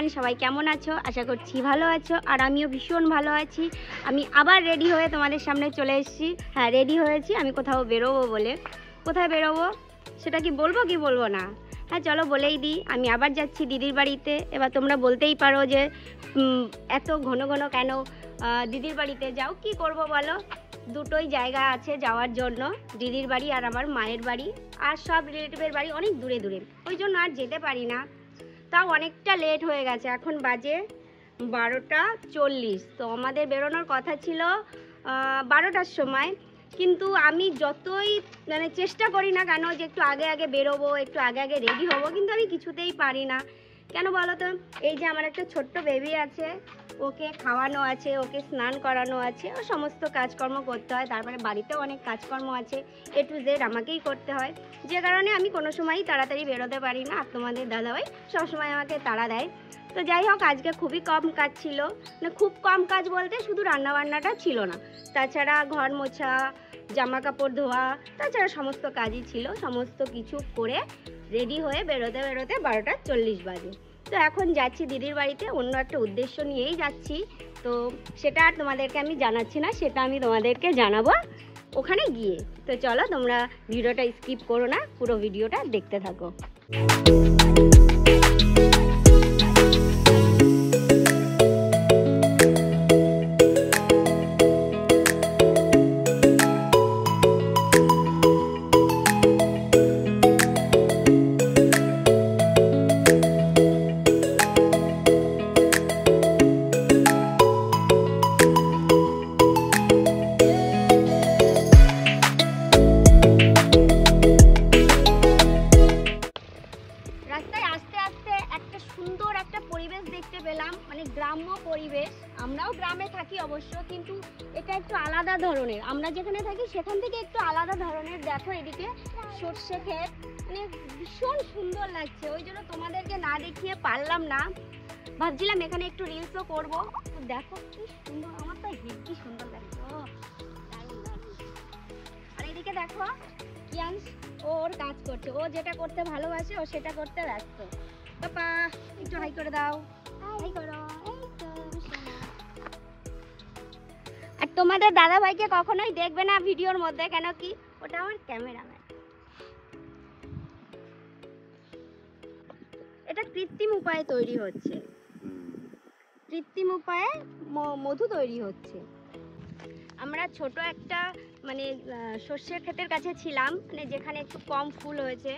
Everyone, সবাই কেমন আছো? আশা করছি ভালো আছো, আর আমিও ভীষণ ভালো আছি। আমি আবার রেডি হয়ে তোমাদের সামনে চলে এসেছি। হ্যাঁ, রেডি হয়েছি আমি কোথাও বেরোবো বলে। কোথায় বেরোবো সেটা কি বলবো কি বলবো না? হ্যাঁ চলো বলেই দিই, আমি আবার যাচ্ছি দিদির বাড়িতে। এবার তোমরা বলতেই পারো যে এত ঘন ঘন কেন দিদির বাড়িতে যাও? কি করব বলো, দুটোই জায়গা আছে যাওয়ার জন্য, দিদির বাড়ি আর আমার মায়ের বাড়ি, আর সব রিলেটিভের বাড়ি অনেক দূরে দূরে, ওই জন্য আর যেতে পারি না। তাও অনেকটা লেট হয়ে গেছে, এখন বাজে 12:40। তো আমাদের বেরোনোর কথা ছিল 12টার সময়, কিন্তু আমি যতই মানে চেষ্টা করি না কেন যে একটু আগে আগে বেরোবো, একটু আগে আগে রেডি হব, কিন্তু আমি কিছুতেই পারি না। কেন বলো তো? এই যে আমার একটা ছোট্ট বেবি আছে, ওকে খাওয়ানো আছে, ওকে স্নান করানো আছে, ও সমস্ত কাজকর্ম করতে হয়। তারপরে বাড়িতেও অনেক কাজকর্ম আছে, A to Z আমাকেই করতে হয়, যে কারণে আমি কোনো সময়ই তাড়াতাড়ি বেরোতে পারি না। আর তোমাদের দাদাভাই সবসময় আমাকে তাড়া দেয়। তো যাই হোক, আজকে খুবই কম কাজ ছিল, মানে খুব কম কাজ বলতে শুধু রান্নাবান্নাটা ছিল না, তাছাড়া ঘর মোছা, জামা কাপড় ধোয়া, তাছাড়া সমস্ত কাজই ছিল। সমস্ত কিছু করে রেডি হয়ে বেরোতে বেরোতে 12:40 বাজে। তো এখন যাচ্ছি দিদির বাড়িতে, অন্য একটা উদ্দেশ্য নিয়েই যাচ্ছি। তো সেটা আর তোমাদেরকে আমি জানাচ্ছি না, সেটা আমি তোমাদেরকে জানাবো ওখানে গিয়ে। তো চলো, তোমরা ভিডিওটা স্কিপ করো না, পুরো ভিডিওটা দেখতে থাকো। গ্রাম্য পরিবেশ, আমরাও গ্রামে থাকি অবশ্য, কিন্তু এটা একটু আলাদা ধরনের। আমরা যেখানে থাকি সেখান থেকে একটু আলাদা ধরনের। দেখো এদিকে সর্ষে ক্ষেত, মানে ভীষণ সুন্দর লাগছে, ওই জন্য তোমাদেরকে না দেখিয়ে পারলাম না। ভাবছিলাম এখানে একটু রিলসও করবো। তো দেখো কি সুন্দর, আমার তো হেব্বি সুন্দর লাগছে। আর এদিকে দেখো ইয়াংস, ওর কাজ করছে, ও যেটা করতে ভালোবাসে ও সেটা করতে ব্যস্ত। পাপা একটু হাই করে দাও। হাই করো। আর তোমাদের দাদা ভাইকে কখনোই দেখবে না ভিডিওর মধ্যে, কেন কি ওটা আমার ক্যামেরাম্যান। এটা কৃত্রিম উপায়ে তৈরি হচ্ছে, কৃত্রিম উপায়ে মধু তৈরি হচ্ছে। আমরা ছোট একটা মানে সর্ষের ক্ষেতের কাছে ছিলাম, মানে যেখানে একটু কম ফুল হয়েছে,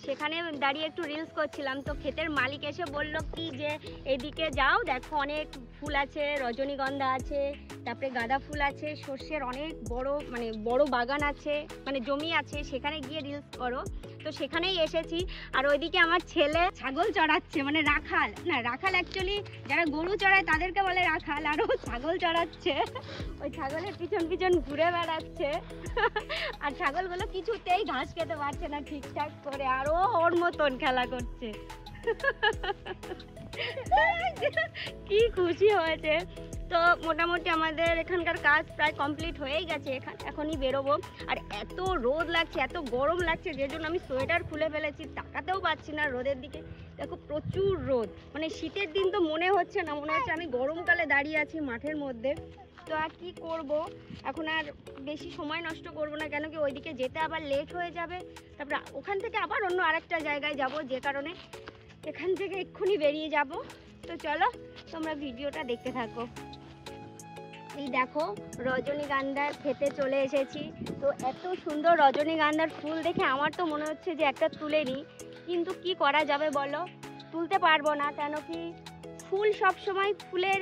সেখানে দাঁড়িয়ে একটু রিলস করছিলাম। তো ক্ষেতের মালিক এসে বলল কি যে এদিকে যাও, দেখো অনেক ফুল আছে, রজনীগন্ধা আছে, তারপরে গাঁদা ফুল আছে, সর্ষের অনেক বড় বাগান আছে, মানে জমি আছে, সেখানে গিয়ে রিলস করো। তো সেখানেই এসেছি। আর ওইদিকে আমার ছেলে ছাগল চড়াচ্ছে, মানে রাখাল না, রাখাল অ্যাকচুয়ালি যারা গরু চড়ায় তাদেরকে বলে রাখাল, আর ও ছাগল চড়াচ্ছে। ওই ছাগলের পিছন পিছন ঘুরে বেড়াচ্ছে। আর ছাগলগুলো কিছুতেই ঘাস খেতে পারছে না ঠিকঠাক করে, আর ও ওর মতন খেলা করছে। কি খুশি হয়েছে। তো মোটামুটি আমাদের এখানকার কাজ প্রায় কমপ্লিট হয়েই গেছে, এখনই বেরোবো। আর এত রোদ লাগছে, এত গরম লাগছে, যে জন্য আমি সোয়েটার খুলে ফেলেছি, তাকাতেও পাচ্ছি না রোদের দিকে। দেখো প্রচুর রোদ, মানে শীতের দিন তো মনে হচ্ছে না, মনে হচ্ছে আমি গরমকালে দাঁড়িয়ে আছি মাঠের মধ্যে। তো আর কি করব, এখন আর বেশি সময় নষ্ট করব না, কেন কি ওইদিকে যেতে আবার লেট হয়ে যাবে। তারপরে ওখান থেকে আবার অন্য আরেকটা জায়গায় যাব, যে কারণে এখান থেকে এক্ষুনি বেরিয়ে যাব। তো চলো তোমরা ভিডিওটা দেখতে থাকো। এই দেখো রজনীগন্ধার খেতে চলে এসেছি। তো এত সুন্দর রজনীগন্ধার ফুল দেখে আমার তো মনে হচ্ছে যে একটা তুলে নিই, কিন্তু কি করা যাবে বলো, তুলতে পারবো না। কেন কি ফুল সবসময়, ফুলের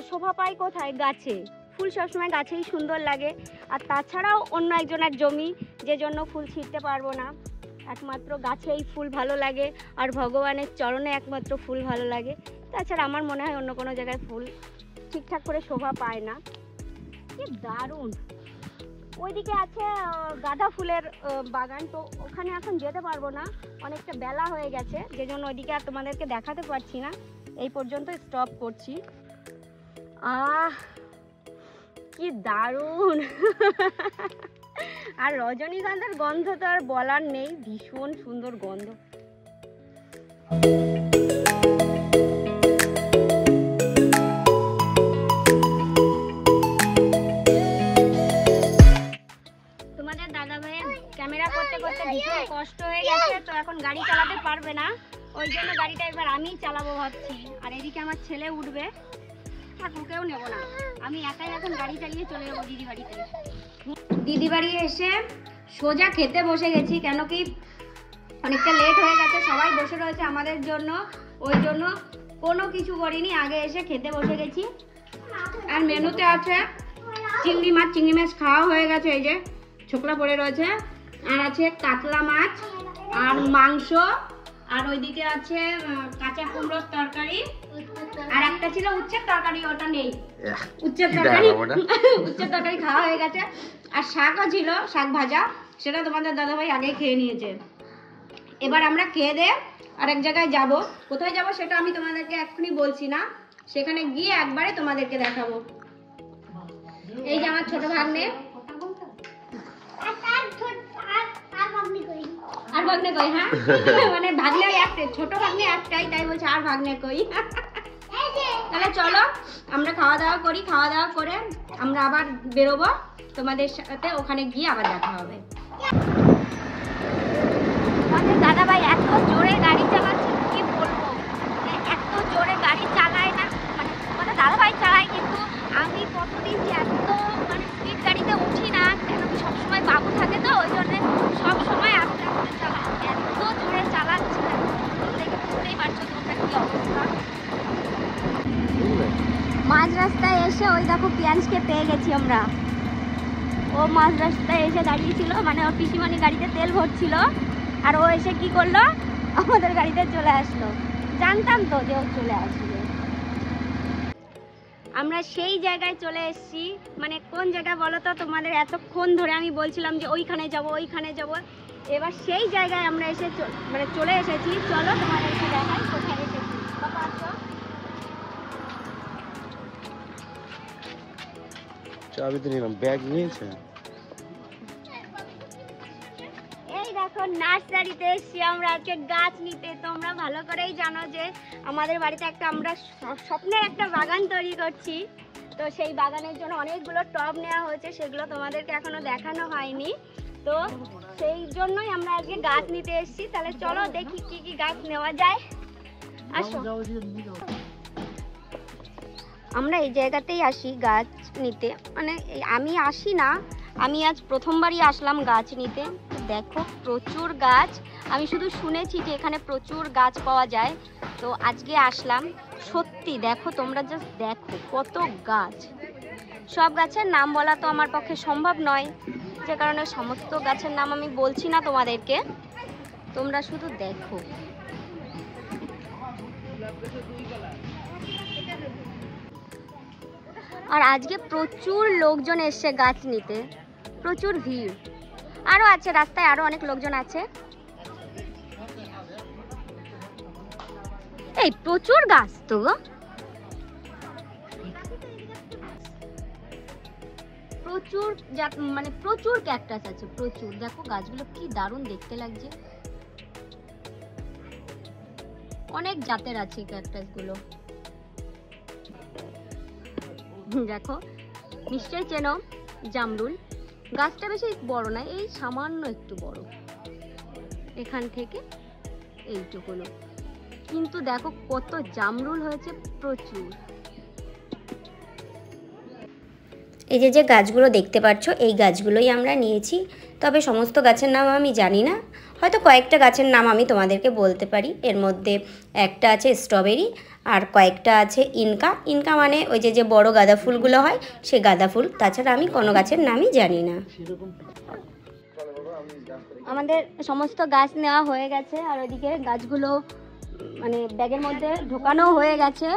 শোভা পায় কোথায়? গাছে। ফুল সবসময় গাছেই সুন্দর লাগে। আর তাছাড়াও অন্য একজনের জমি, যে জন্য ফুল ছিঁড়তে পারবো না। একমাত্র গাছেই ফুল ভালো লাগে, আর ভগবানের চরণে একমাত্র ফুল ভালো লাগে। তাছাড়া আমার মনে হয় অন্য কোনো জায়গায় ফুল ঠিকঠাক করে শোভা পায় না। কি দারুণ! ওইদিকে আছে গাঁদা ফুলের বাগান, তো ওখানে এখন যেতে পারবো না, অনেকটা বেলা হয়ে গেছে, যে জন্য ওইদিকে আর তোমাদেরকে দেখাতে পারছি না, এই পর্যন্ত স্টপ করছি। কি দারুণ! আর রজনীগন্ধার গন্ধ তো আর বলার নেই, ভীষণ সুন্দর গন্ধ। যাবে না, ওই জন্য গাড়িটা এবার আমিই চালাবো ভাবছি। আর এদিকে আমার ছেলে উঠবে, ওকেও নেবো না, আমি একাই এখন গাড়ি চালিয়ে চলে যাবো দিদি বাড়িতে। দিদি বাড়ি এসে সোজা খেতে বসে গেছি, কেন কি অনেকটা লেট হয়ে গেছে, সবাই বসে রয়েছে আমাদের জন্য, ওই জন্য কোনো কিছু করিনি, আগে এসে খেতে বসে গেছি। আর মেনুতে আছে চিংড়ি মাছ খাওয়া হয়ে গেছে, এই যে ছোকলা পড়ে রয়েছে, আর আছে কাতলা মাছ আর মাংস, আর ওইদিকে আছে কাঁচা কুমড়োর তরকারি, আর একটা ছিল উচ্ছের তরকারি, ওটা নেই, উচ্ছের তরকারি খাওয়া হয়ে গেছে। আর শাকও ছিল, শাক ভাজা, সেটা তোমাদের দাদাভাই আগে খেয়ে নিয়েছে। এবার আমরা খেয়ে দিয়ে আরেক জায়গায় যাব, কোথায় যাব সেটা আমি তোমাদেরকে এক্ষুনি বলছি না, সেখানে গিয়ে একবারে তোমাদেরকে দেখাবো। এই যে আমার ছোট ভাগ্নে, আর ভাগ্নে কই, হ্যাঁ মানে ভাগ্নে একটাই, ছোট ভাগ্নে একটাই, তাই বলছে আর ভাগ্নে কই। তাহলে চলো আমরা খাওয়া দাওয়া করি, খাওয়া দাওয়া করে আমরা আবার বেরোবো তোমাদের সাথে, ওখানে গিয়ে আবার দেখা হবে। দাদা ভাই এত জোরে গাড়ি চালাচ্ছে কি বলবো, এত জোরে গাড়ি চালায় না, মানে দাদা ভাই চালায়, কিন্তু আমি কতদিন যে এত মানে স্পিড গাড়িতে উঠি না, কেন কি সবসময় বাবু থাকে তো, ওই জন্য সবসময় আস্তে আস্তে চালায়, এত জোরে চালাচ্ছে, দেখে বুঝতেই পারছো তোমরা কি অবস্থা। মাঝ রাস্তায় এসে ওই দেখো পিয়াঞ্জকে পেয়ে গেছি আমরা, ও মাঝ রাস্তায় এসে দাঁড়িয়েছিল, মানে ওর পিসিমণি গাড়িতে তেল ভরছিল, আর ও এসে কি করলো, আমাদের গাড়িতে চলে আসলো, জানতাম তো যে ও চলে আসবে। আমরা সেই জায়গায় চলে এসেছি, মানে কোন জায়গা বলো তো, তোমাদের এতক্ষণ ধরে আমি বলছিলাম যে ওইখানে যাব ওইখানে যাব, এবার সেই জায়গায় আমরা এসে মানে চলে এসেছি। চলো তোমাদেরকে দেখাই কোথায় এসেছি। বাবা আসো, চাবি তো নিলাম, ব্যাগ নিয়েছে। এই দেখো নার্সারিতে এসেছি আমরা আজকে গাছ নিতে। তোমরা ভালো করেই জানো যে আমাদের বাড়িতে একটা আমরা স্বপ্নের একটা বাগান তৈরি করছি, তো সেই বাগানের জন্য অনেকগুলো টব নেওয়া হয়েছে, সেগুলো তোমাদেরকে এখনো দেখানো হয়নি, তো সেই জন্যই আমরা আজকে গাছ নিতে এসেছি। তাহলে চলো দেখি কি কি গাছ নেওয়া যায়, আসো। আমরা এই জায়গাতেই আসি গাছ নিতে, মানে আমি আসি না, আমি আজ প্রথমবারই আসলাম গাছ নিতে। দেখো প্রচুর গাছ, আমি শুধু শুনেছি যে এখানে প্রচুর গাছ পাওয়া যায়, তো আজকে আসলাম। সত্যি দেখো তোমরা জাস্ট দেখো কত গাছ, সব গাছের নাম বলা তো আমার পক্ষে সম্ভব নয়, যে কারণে সমস্ত গাছের নাম আমি বলছি না তোমাদেরকে, তোমরা শুধু দেখো। আর আজকে প্রচুর লোকজন এসছে গাছ নিতে, প্রচুর ভিড়, আরো আছে রাস্তায়, আরো অনেক লোকজন আছে। এই প্রচুর গাছ তো, প্রচুর মানে প্রচুর ক্যাকটাস আছে, প্রচুর। দেখো গাছগুলো কি দারুণ দেখতে লাগছে, অনেক জাতের আছে ক্যাকটাস গুলো। দেখো নিশ্চয়ই চেনো জামরুল, গাছটা বেশি বড় না, এই সামান্য একটু বড়, এখান থেকে এইটুকুনো, কিন্তু দেখো কত জামরুল হয়েছে, প্রচুর। এই যে গাছগুলো দেখতে পাচ্ছ, এই গাছগুলোই আমরা নিয়েছি, তবে সমস্ত গাছের নাম আমি জানি না, হয়তো কয়েকটা গাছের নাম আমি তোমাদেরকে বলতে পারি। এর মধ্যে একটা আছে স্ট্রবেরি, আর কয়েকটা আছে ইনকা। ইনকা মানে ওই যে বড় গাঁদা ফুলগুলো হয়, সেই গাঁদা ফুল, তাছাড়া আমি কোনো গাছের নামই জানি না। আমাদের সমস্ত গাছ নেওয়া হয়ে গেছে, আর ওইদিকে গাছগুলো মানে ব্যাগের মধ্যে ঢোকানো হয়ে গেছে।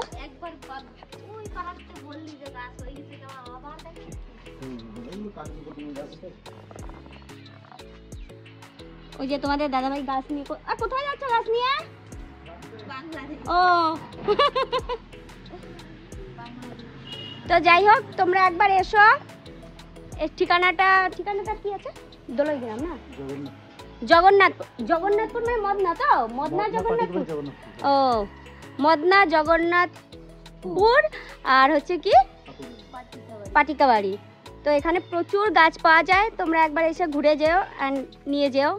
ওই যে তোমাদের দাদাভাই গাছ নিয়ে, কোথায় যাচ্ছে গাছ নিয়ে? ও তো যাই হোক, তোমরা একবার এসো। এর ঠিকানাটা কি আছে? দোলই গ্রাম না, জগন্নাথপুর মানে মদনা, তো মদনা জগন্নাথপুর, ও মদনা জগন্নাথপুর, আর হচ্ছে কি পাটিকাবাড়ি। তো এখানে প্রচুর গাছ পাওয়া যায়, তোমরা একবার এসে ঘুরে যেও আর নিয়ে যেও।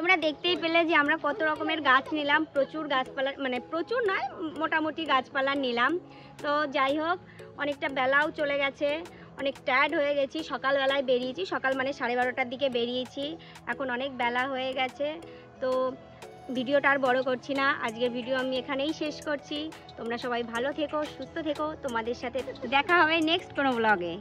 তোমরা দেখতেই পেলে যে আমরা কত রকমের গাছ নিলাম, প্রচুর গাছপালা, মানে প্রচুর নয়, মোটামুটি গাছপালা নিলাম। তো যাই হোক, অনেকটা বেলাও চলে গেছে, অনেক টায়ার্ড হয়ে গেছি। সকালবেলায় বেরিয়েছি, সকাল মানে 12:30টার দিকে বেরিয়েছি, এখন অনেক বেলা হয়ে গেছে। তো ভিডিওটা আর বড় করছি না, আজকের ভিডিও আমি এখানেই শেষ করছি। তোমরা সবাই ভালো থেকো, সুস্থ থেকো, তোমাদের সাথে দেখা হবে নেক্সট কোনো ব্লগে।